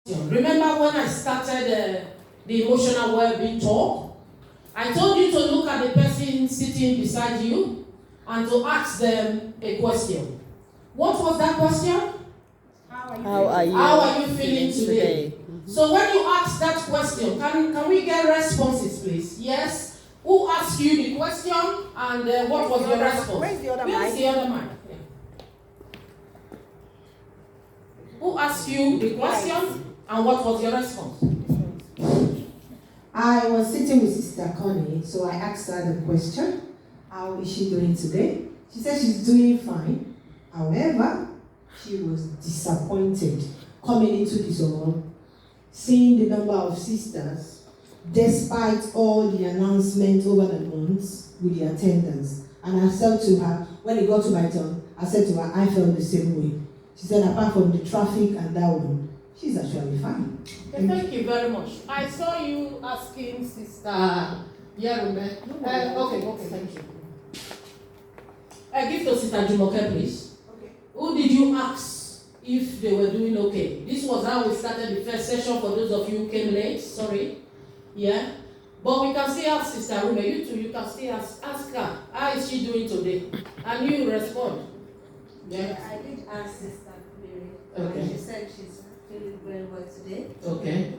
Remember when I started the emotional well-being talk? I told you to look at the person sitting beside you and to ask them a question. What was that question? How are you feeling today? So when you ask that question, can we get responses, please? Yes. Who asked you the question and what was your response? Where's the other Where's mic? the other mic? Yeah. Who asked you the question and what was your response? I was sitting with Sister Connie, so I asked her the question, how is she doing today? She said she's doing fine. However, she was disappointed coming into this hall, seeing the number of sisters, despite all the announcements over the months with the attendance. And I said to her, when it got to my turn, I said to her, I felt the same way. She said, apart from the traffic and that one, she's actually fine. Thank you very much. I saw you asking Sister Yerume. Okay, thank you. Give to Sister Jumoke, please. Okay. Who did you ask if they were doing okay? This was how we started the first session for those of you who came late. Sorry. Yeah. But we can still ask Sister Rume. You too, you can still ask her, how is she doing today? And you respond. Yeah, I did ask Sister Mary. Okay. She said she's feeling very well today. Okay.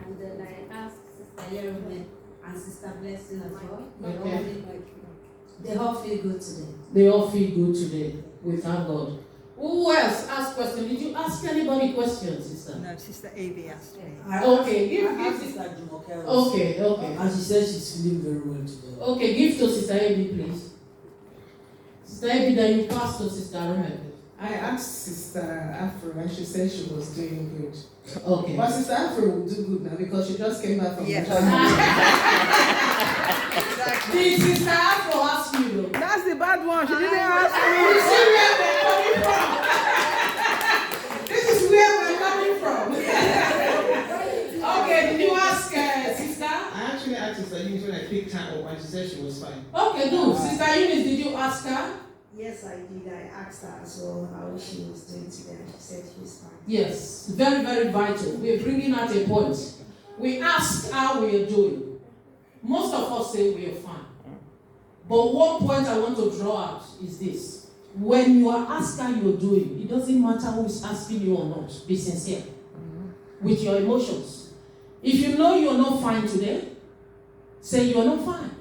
And then I asked Sister Yerume and Sister Blessing as well. Okay. They all feel good today. They all feel good today. We thank God. Who else asked questions? Did you ask anybody questions, sister? No, Sister Avi asked me. Okay, give Sister Jumoke. Okay. And she said she's feeling very well today. Okay, give to Sister Abby, please. Sister Abby, then you pass to Sister Roman. I asked Sister Afro and she said she was doing good. Okay. But Sister Afro will do good now because she just came back from Yes. Did Sister Afro ask you though? That's the bad one. She didn't ask You me. see where we're coming from? This is where we're coming from. Okay, did you ask Sister? I actually asked Sister Eunice when I picked her up and she said she was fine. Okay, good. Sister Eunice, did you ask her? Yes, I did. I asked her as well how she was doing today. And she said she was fine. Yes, very, very vital. We're bringing out a point. We ask how we are doing. Most of us say we are fine. But one point I want to draw out is this. When you are asked how you're doing, it doesn't matter who is asking you or not. Be sincere with your emotions. If you know you're not fine today, say you're not fine.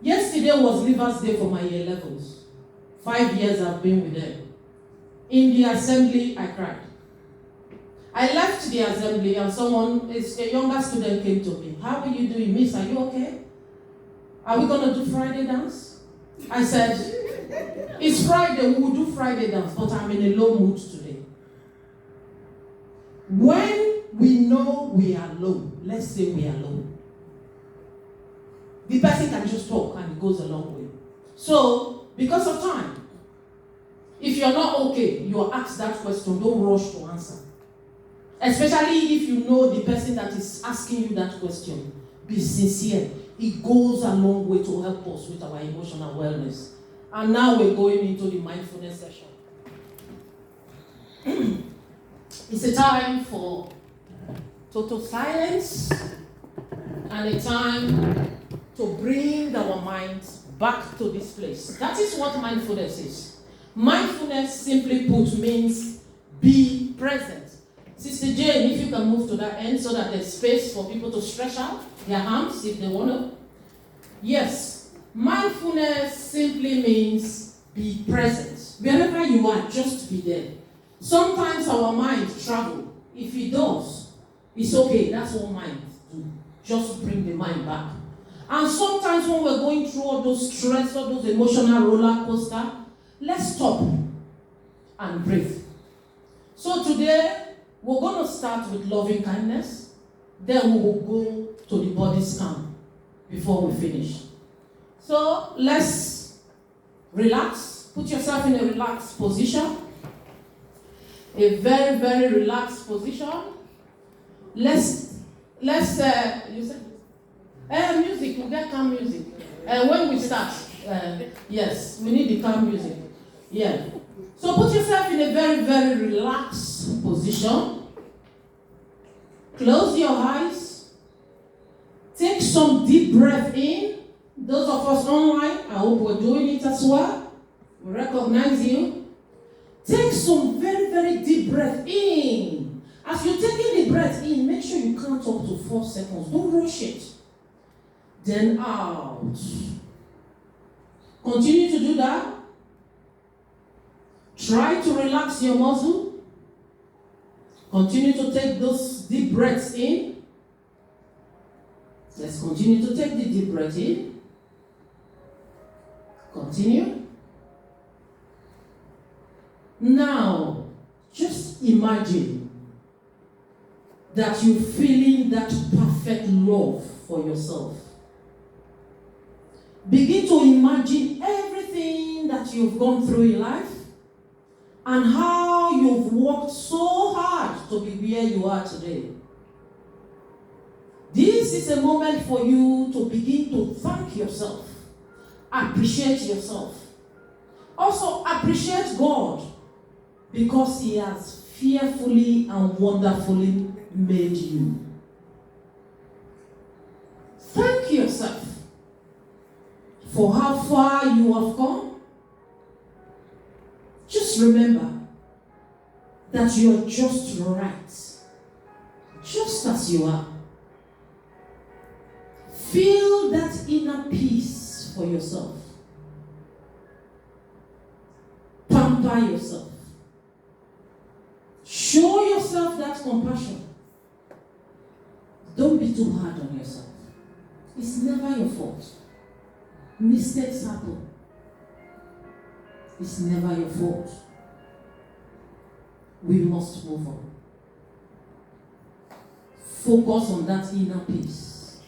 Yesterday was Liver's Day for my year 11s. 5 years I've been with them. In the assembly, I cried. I left the assembly and a younger student came to me. How are you doing, miss? Are you okay? Are we going to do Friday dance? I said, it's Friday, we will do Friday dance, but I'm in a low mood today. When we know we are low, let's say we are low. The person can just talk and it goes a long way. So, because of time, if you're not okay, you are asked that question, don't rush to answer. Especially if you know the person that is asking you that question. Be sincere. It goes a long way to help us with our emotional wellness. And now we're going into the mindfulness session. It's a time for total silence and a time to bring our minds back to this place. That is what mindfulness is. Mindfulness, simply put, means be present. Sister Jane, if you can move to that end so that there's space for people to stretch out their arms if they want to. Yes, mindfulness simply means be present. Wherever you are, just be there. Sometimes our mind travels. If it does, it's okay. That's what mind do. Just bring the mind back. And sometimes when we're going through all those stress, all those emotional roller coaster, let's stop and breathe. So today, we're going to start with loving kindness. Then we will go to the body scan before we finish. So let's relax. Put yourself in a relaxed position. A very, very relaxed position. Let's you said music. We'll get calm music. When we start, yes, we need the calm music. Yeah. So put yourself in a very, very relaxed position. Close your eyes. Take some deep breath in. Those of us online, I hope we're doing it as well. We recognize you. Take some very, very deep breath in. As you're taking the breath in, make sure you count up to 4 seconds. Don't rush it. Then out. Continue to do that. Try to relax your muscle. Continue to take those deep breaths in. Let's continue to take the deep breath in. Continue. Now, just imagine that you're feeling that perfect love for yourself. Begin to imagine everything that you've gone through in life and how you've worked so hard to be where you are today. This is a moment for you to begin to thank yourself, appreciate yourself. Also appreciate God because He has fearfully and wonderfully made you. Thank yourself for how far you have come. Just remember that you're just right, just as you are. Feel that inner peace for yourself. Pamper yourself. Show yourself that compassion. Don't be too hard on yourself. It's never your fault. Mistakes happen. It's never your fault. We must move on. Focus on that inner peace.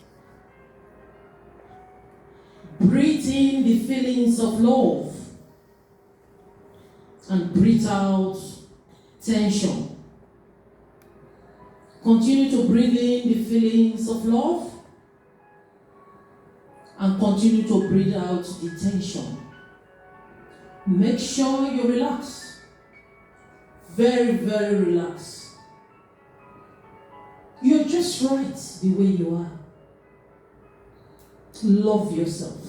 Breathe in the feelings of love and breathe out tension. Continue to breathe in the feelings of love and continue to breathe out the tension. Make sure you relax. Very, very relaxed. You're just right the way you are. Love yourself.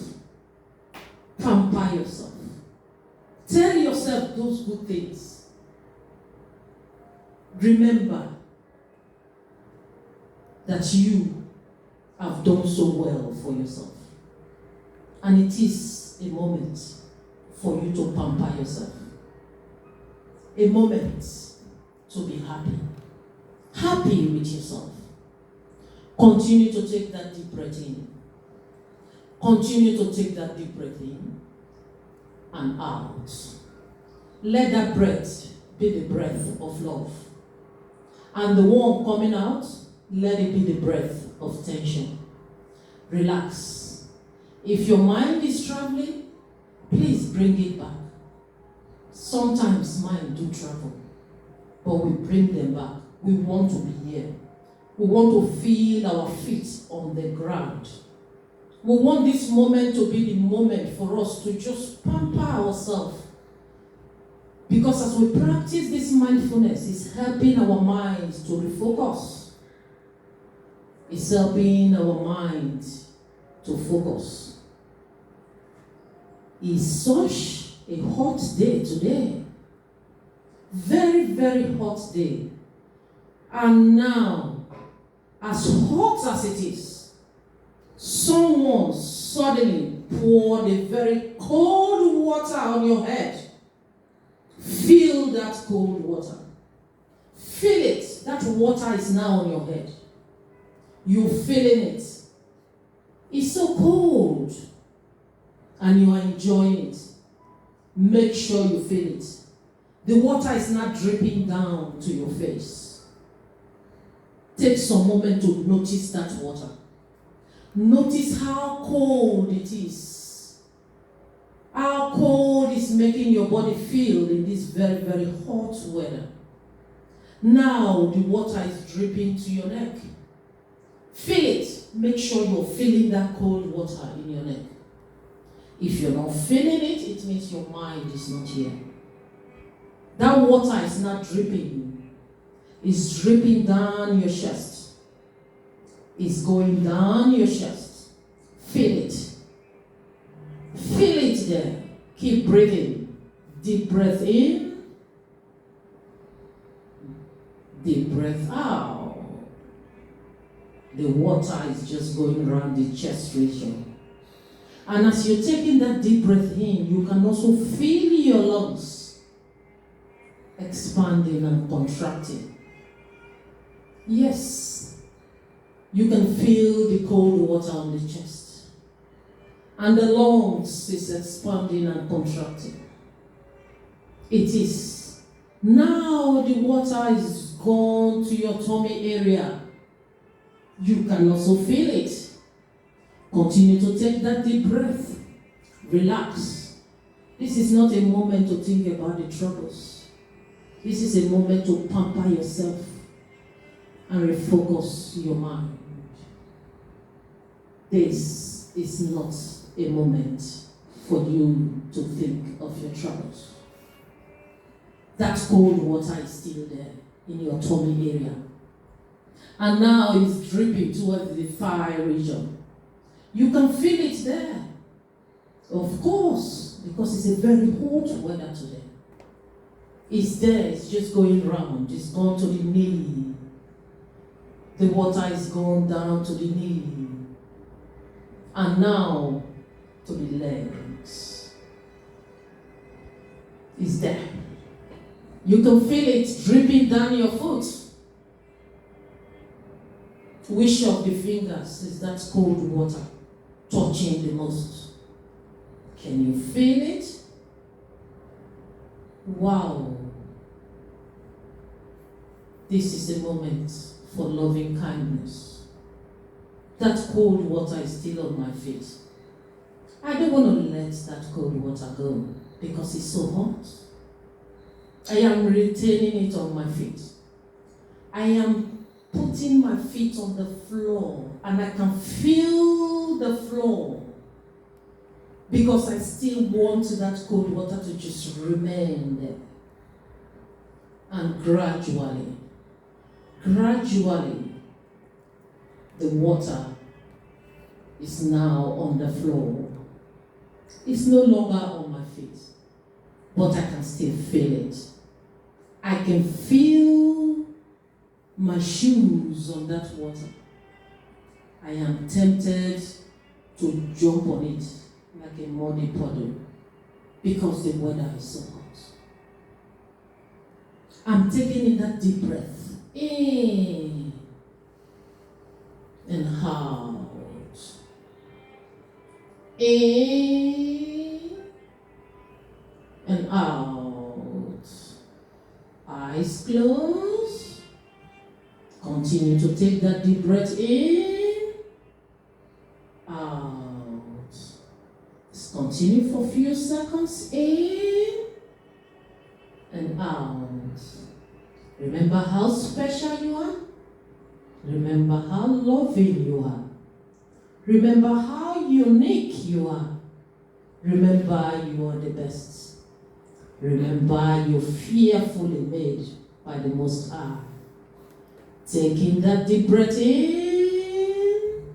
Pamper yourself. Tell yourself those good things. Remember that you have done so well for yourself. And it is a moment for you to pamper yourself. A moment to be happy. Happy with yourself. Continue to take that deep breath in. Continue to take that deep breath in and out. Let that breath be the breath of love. And the one coming out, let it be the breath of tension. Relax. If your mind is traveling, please bring it back. Sometimes mind do travel, but we bring them back. We want to be here. We want to feel our feet on the ground. We want this moment to be the moment for us to just pamper ourselves. Because as we practice this mindfulness, it's helping our minds to refocus. It's helping our mind to focus. It's such a hot day today. Very, very hot day. And now, as hot as it is, someone suddenly poured a very cold water on your head. Feel that cold water. Feel it. That water is now on your head. You're feeling it. It's so cold. And you are enjoying it. Make sure you feel it. The water is not dripping down to your face. Take some moment to notice that water. Notice how cold it is. How cold is making your body feel in this very, very hot weather. Now the water is dripping to your neck. Feel it. Make sure you're feeling that cold water in your neck. If you're not feeling it, it means your mind is not here. That water is not dripping. It's dripping down your chest. is going down your chest. Feel it. Feel it there. Keep breathing. Deep breath in. Deep breath out. The water is just going around the chest region. And as you're taking that deep breath in, you can also feel your lungs expanding and contracting. Yes, you can feel the cold water on the chest. And the lungs is expanding and contracting. It is. Now the water is gone to your tummy area. You can also feel it. Continue to take that deep breath. Relax. This is not a moment to think about the troubles. This is a moment to pamper yourself and refocus your mind. This is not a moment for you to think of your troubles. That cold water is still there in your tummy area. And now it's dripping towards the thigh region. You can feel it there. Of course, because it's a very hot weather today. It's there, it's just going round. It's gone to the knee. The water is gone down to the knee. And now to the legs. It's there. You can feel it dripping down your foot. Which of the fingers is that cold water touching the most? Can you feel it? Wow. This is a moment for loving kindness. That cold water is still on my feet. I don't want to let that cold water go because it's so hot. I am retaining it on my feet. I am putting my feet on the floor and I can feel the floor because I still want that cold water to just remain there. And gradually, the water is now on the floor. It's no longer on my feet, but I can still feel it. I can feel my shoes on that water. I am tempted to jump on it like a muddy puddle because the weather is so hot. I'm taking in that deep breath. In and out. In and out. Eyes closed. Continue to take that deep breath in. Out. Just continue for a few seconds. In and out. Remember how special you are. Remember how loving you are. Remember how unique you are. Remember you are the best. Remember you're fearfully made by the Most High. Taking that deep breath in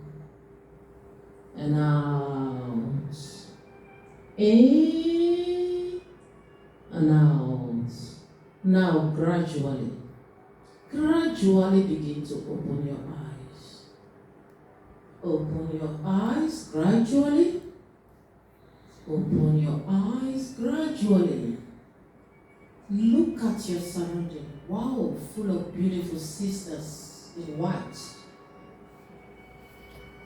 and out. In and out. Now gradually begin to open your eyes. Open your eyes gradually. Open your eyes gradually. Look at your surrounding. Wow, full of beautiful sisters in white.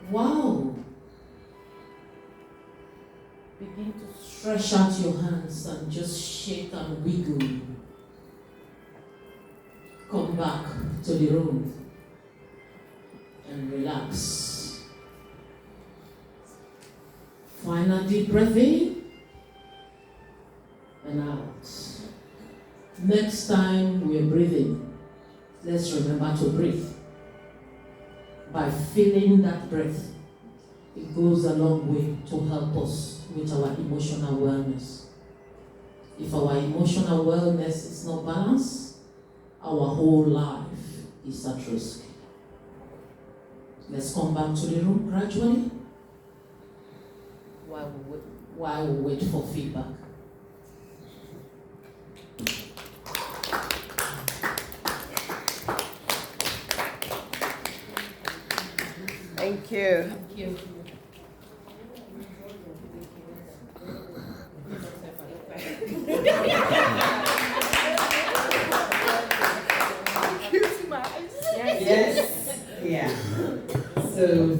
Wow. Begin to stretch out your hands and just shake and wiggle. Come back to the room and relax. Final deep breath in and out. Next time we are breathing, let's remember to breathe. By feeling that breath, it goes a long way to help us with our emotional wellness. If our emotional wellness is not balanced, our whole life is at risk. Let's come back to the room gradually while we wait for feedback. Thank you. Thank you. Yes. Yeah. So,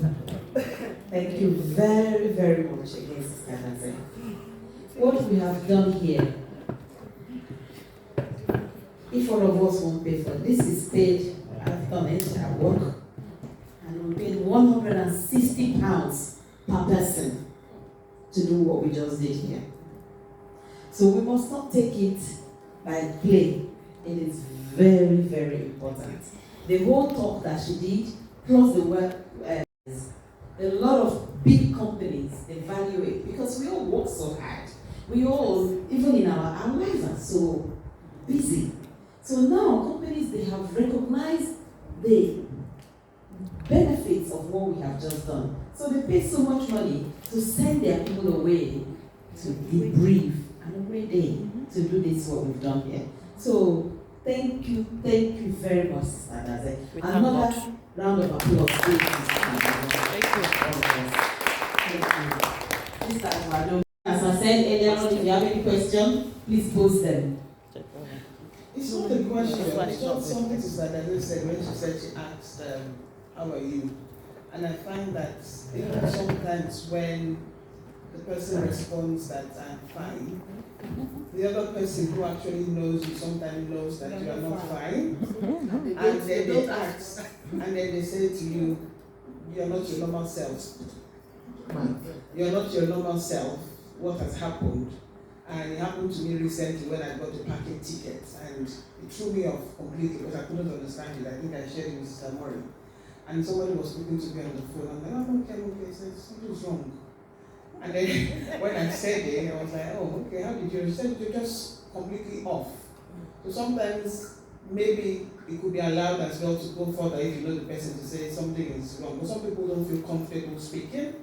thank you very, very much again, Sister Adaze. What we have done here, if all of us won't pay for this, is paid. I've done it at work, and we paid £160 per person to do what we just did here. So we must not take it like play. It is very, very important. The whole talk that she did, plus the work, a lot of big companies, they value it because we all work so hard. We all, even in our lives, are so busy. So now companies, they have recognized the benefits of what we have just done. So they pay so much money to send their people away to debrief another day to do this what we've done here. So thank you very much, Sister Adaze. Another round of applause. Thank you. Sister Adaze, as I said earlier on, if you have any questions, please post them. It's not a question, it's not something Sister Adaze said when she said she asked, how are you? And I find that even sometimes when the person responds that I'm fine, the other person who actually knows you sometimes knows that you are not fine, and then they ask, and then they say to you, you are not your normal self. You are not your normal self. What has happened? And it happened to me recently when I got the packet ticket, and it threw me off completely because I couldn't understand it. I think I shared it with Sister Mori. And somebody was speaking to me on the phone. I'm like, oh, okay. He said, something's wrong. And then when I said it, I was like, oh, okay, how did you? She said, you're just completely off. So sometimes maybe it could be allowed as well to go further if you know the person to say something is wrong. But some people don't feel comfortable speaking.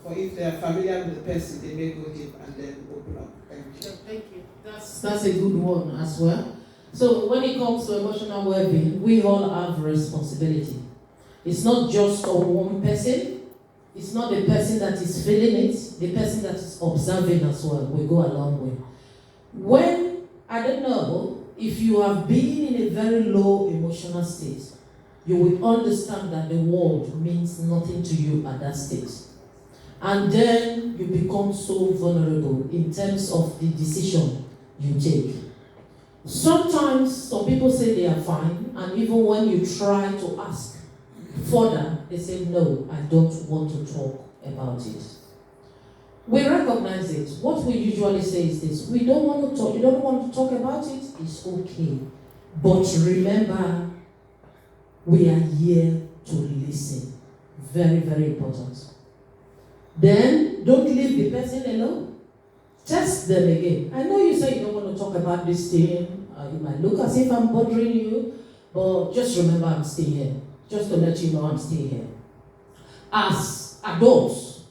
Or if they are familiar with the person, they may go deep and then open up. Thank you. Thank you. That's a good one as well. So when it comes to emotional well-being, we all have responsibility. It's not just on one person. It's not the person that is feeling it, the person that is observing as well. We go along with. When, I don't know, if you have been in a very low emotional state, you will understand that the world means nothing to you at that stage. And then you become so vulnerable in terms of the decision you take. Sometimes some people say they are fine, and even when you try to ask further, they say, no, I don't want to talk about it. We recognize it. What we usually say is this: we don't want to talk, you don't want to talk about it, it's okay. But remember, we are here to listen. Very, very important. Then, don't leave the person alone. Test them again. I know you say you don't want to talk about this thing. It might look as if I'm bothering you, but just remember I'm still here. Just to let you know I'm still here. As adults,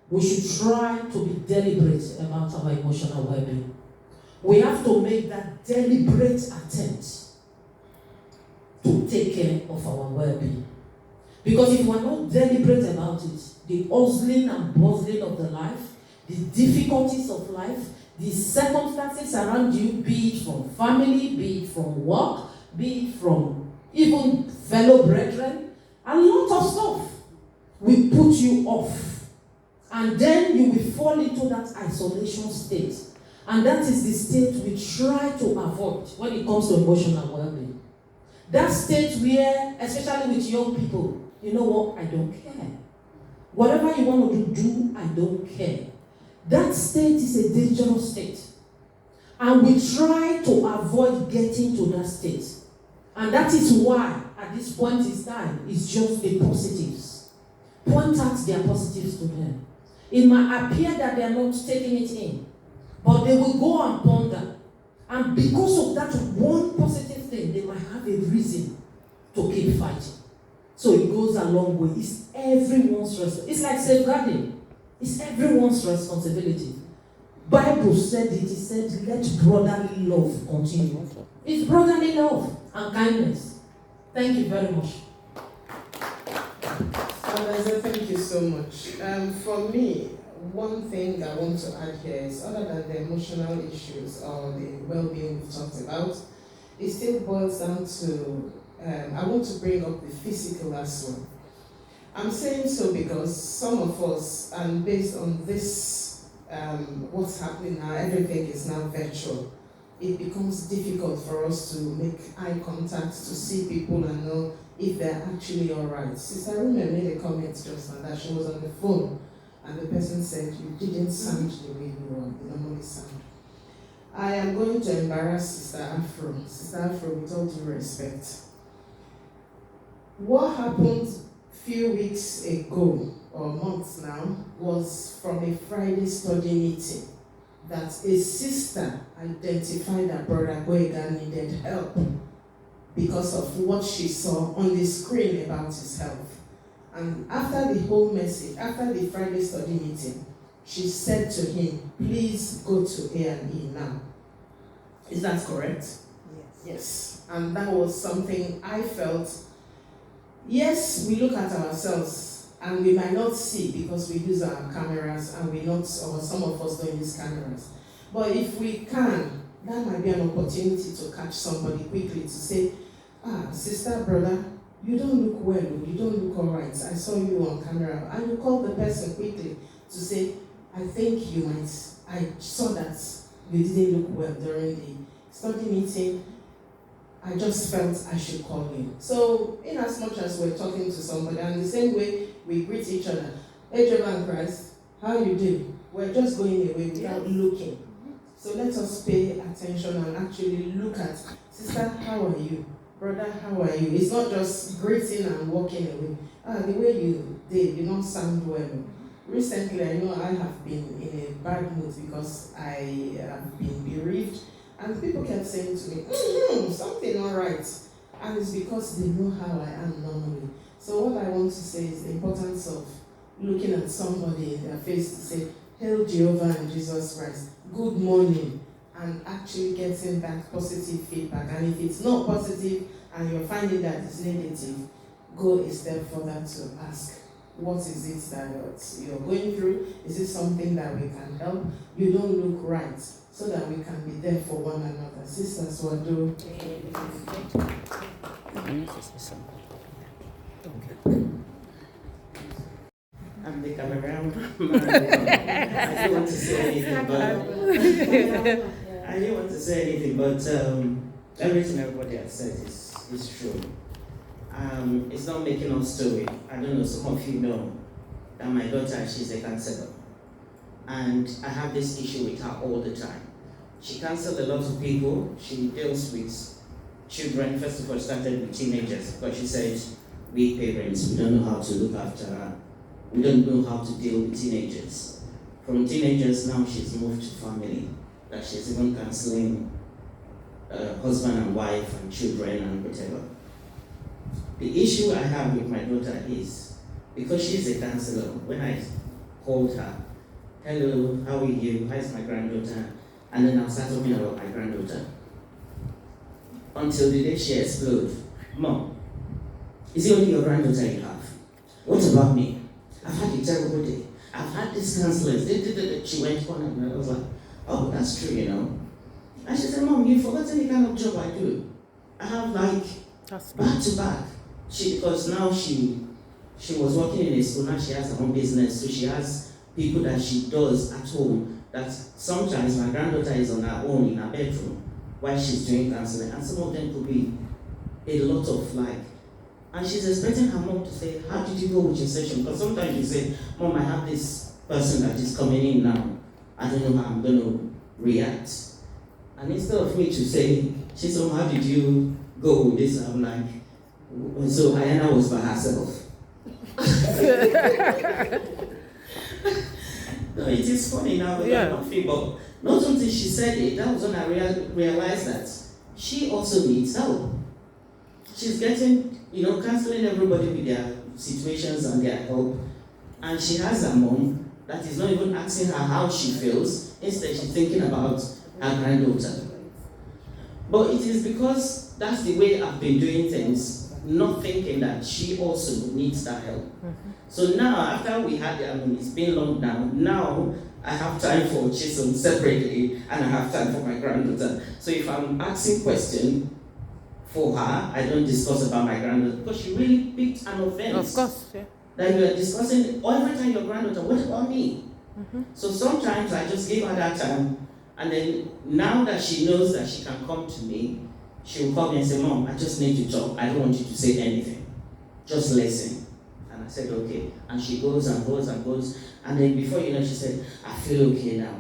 we should try to be deliberate about our emotional well-being. We have to make that deliberate attempt to take care of our well-being. Because if we're not deliberate about it, the hustling and bustling of the life, the difficulties of life, the circumstances around you, be it from family, be it from work, be it from even fellow brethren, a lot of stuff will put you off. And then you will fall into that isolation state. And that is the state we try to avoid when it comes to emotional well-being. That state where, especially with young people, you know what, I don't care. Whatever you want to do, I don't care. That state is a dangerous state. And we try to avoid getting to that state. And that is why, at this point in time, it's just the positives. Point out their positives to them. It might appear that they are not taking it in, but they will go and ponder. And because of that one positive thing, they might have a reason to keep fighting. So it goes a long way. It's everyone's responsibility. It's like safeguarding. It's everyone's responsibility. Bible said it. It said, let brotherly love continue. It's brotherly love and kindness. Thank you very much. Adaze, thank you so much. For me, one thing I want to add here is, other than the emotional issues or the well-being we've talked about, it still boils down to, I want to bring up the physical as well. I'm saying so because some of us, and based on this, what's happening now, everything is now virtual. It becomes difficult for us to make eye contact, to see people and know if they're actually all right. Sister Arubi made a comment just now that she was on the phone and the person said, you didn't sound the way you normally sound. I am going to embarrass Sister Afro. Sister Afro, with all due respect. What happened a few weeks ago, or months now, was from a Friday study meeting that a sister identified that Brother Goega needed help because of what she saw on the screen about his health. And after the whole message, after the Friday study meeting, she said to him, please go to A&E now. Is that correct? Yes. Yes. And that was something I felt, yes, we look at ourselves and we might not see because we use our cameras and we not, or some of us don't use cameras. But if we can, that might be an opportunity to catch somebody quickly to say, sister, brother, you don't look well, you don't look all right. I saw you on camera. And you call the person quickly to say, I think you might, I saw that you didn't look well during the study meeting. I just felt I should call you. So, in as much as we're talking to somebody, and the same way we greet each other, hey, Jehovah in Christ, how you doing? We're just going away without looking. So let us pay attention and actually look at, sister, how are you? Brother, how are you? It's not just greeting and walking away. The way you did, you don't sound well. Recently, I know I have been in a bad mood because I have been bereaved, and people kept saying to me, something all right. And it's because they know how I am normally. So what I want to say is the importance of looking at somebody in their face to say, hail Jehovah and Jesus Christ, good morning, and actually getting that positive feedback. And if it's not positive and you're finding that it's negative, go a step further to ask, what is it that you're going through? Is it something that we can help? You don't look right, so that we can be there for one another. Sisters, what do? I'm the cameraman. I don't want to say anything, but everything everybody has said is true. It's not making up story. I don't know, some of you know that my daughter, she's a counselor. And I have this issue with her all the time. She counsels a lot of people. She deals with children. First of all, started with teenagers because she said, we parents, we don't know how to look after her. We don't know how to deal with teenagers. From teenagers now, she's moved to family. That she's even counseling husband and wife and children and whatever. The issue I have with my daughter is, because she's a counselor, when I called her, hello, how are you? How's my granddaughter? And then I'll start talking about my granddaughter. Until the day she explodes. Mom, is it only your granddaughter you have? What about me? I've had a terrible day. I've had this counselors. She went on and I was like, oh, that's true, you know. And she said, Mom, you've forgotten the kind of job I do. I have like back to back. Because now she was working in a school, now she has her own business, so she has people that she does at home, that sometimes my granddaughter is on her own in her bedroom while she's doing counseling, and some of them could be a lot of like, and she's expecting her mom to say, how did you go with your session? Because sometimes you say, Mom, I have this person that is coming in now, I don't know how I'm going to react. And instead of me to say, she said, how did you go with this? I'm like, so Ayana was by herself. No, it is funny now, but I'm laughing, but not until she said it, that was when I realized that she also needs help. She's getting, counseling everybody with their situations and their help. And she has a mom that is not even asking her how she feels. Instead, she's thinking about her granddaughter. But it is because that's the way I've been doing things, not thinking that she also needs that help. Mm-hmm. So now, after we had, it's been long now I have time for Chisom separately, and I have time for my granddaughter. So if I'm asking questions for her, I don't discuss about my granddaughter, because she really picked an offense. Of course, yeah. That you are discussing every time your granddaughter, what about me? Mm-hmm. So sometimes I just give her that time, and then now that she knows that she can come to me, she will call me and say, Mom, I just need to talk. I don't want you to say anything. Just listen. And I said, okay. And she goes and goes and goes. And then before you know, she said, I feel okay now.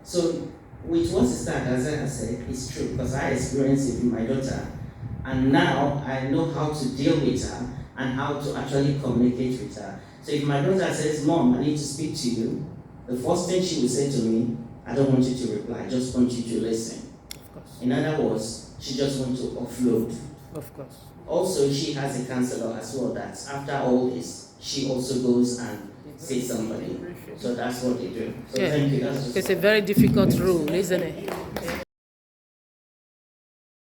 So with what Sister Adaze has said, it's true, because I experienced it with my daughter. And now I know how to deal with her and how to actually communicate with her. So if my daughter says, Mom, I need to speak to you, the first thing she will say to me, I don't want you to reply, I just want you to listen. Of course. In other words, she just wants to offload. Of course. Also, she has a counselor as well that after all this, she also goes and sees somebody. So that's what they do. So Yeah. thank you. That's just It's a very difficult rule, isn't it?